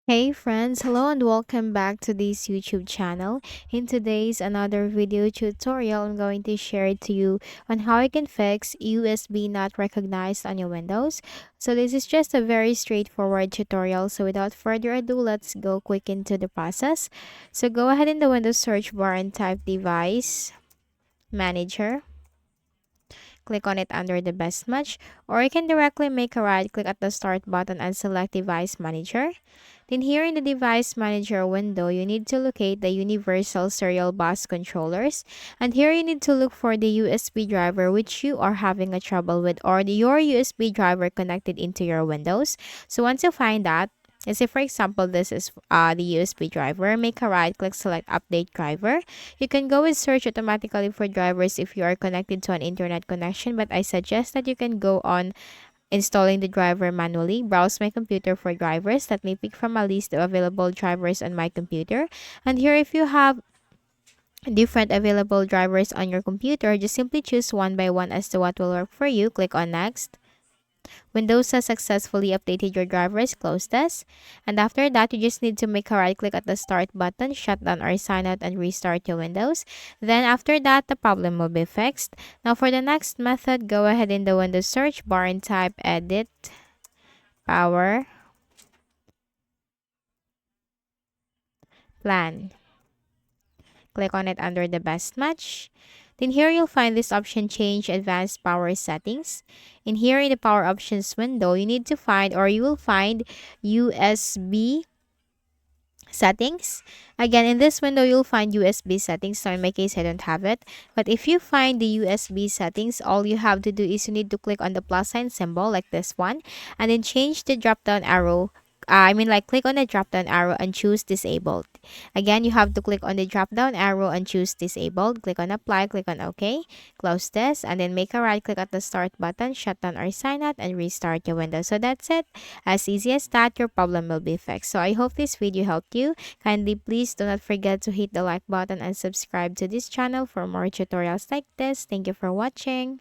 Hey friends, hello and welcome back to this YouTube channel. In today's another video tutorial, I'm going to share to you on how you can fix USB not recognized on your Windows. So this is just a very straightforward tutorial. So without further ado, let's go quick into the process. So go ahead in the Windows search bar and type device manager. Click on it under the best match, or you can directly make a right click at the start button and select device manager. Then here in the device manager window, you need to locate the universal serial bus controllers. And here you need to look for the USB driver which you are having a trouble with, or your USB driver connected into your Windows. So once you find that, let's say for example this is the USB driver, make a right click, select update driver. You can go and search automatically for drivers if you are connected to an internet connection, but I suggest that you can go on installing the driver manually. Browse my computer for drivers. Let me pick from a list of available drivers on my computer. And here, if you have different available drivers on your computer, just simply choose one by one as to what will work for you. Click on next. Windows has successfully updated your drivers. Close this. And after that, you just need to make a right click at the start button, shut down or sign out and restart your Windows. Then after that, the problem will be fixed. Now for the next method, go ahead in the Windows search bar and type edit power plan. Click on it under the best match. Then here you'll find this option, change advanced power settings. In here in the power options window, you need to find, or you will find, USB settings. Again, in this window, you'll find USB settings. So in my case, I don't have it. But if you find the USB settings, all you have to do is you need to click on the plus sign symbol like this one, and then change the drop down arrow. Click on the drop down arrow and choose disabled. Again, you have to click on the drop down arrow and choose disabled. Click on apply, click on OK, close this, and then make a right click at the start button, shut down or sign out, and restart your Windows. So that's it. As easy as that, your problem will be fixed. So I hope this video helped you. Kindly please do not forget to hit the like button and subscribe to this channel for more tutorials like this. Thank you for watching.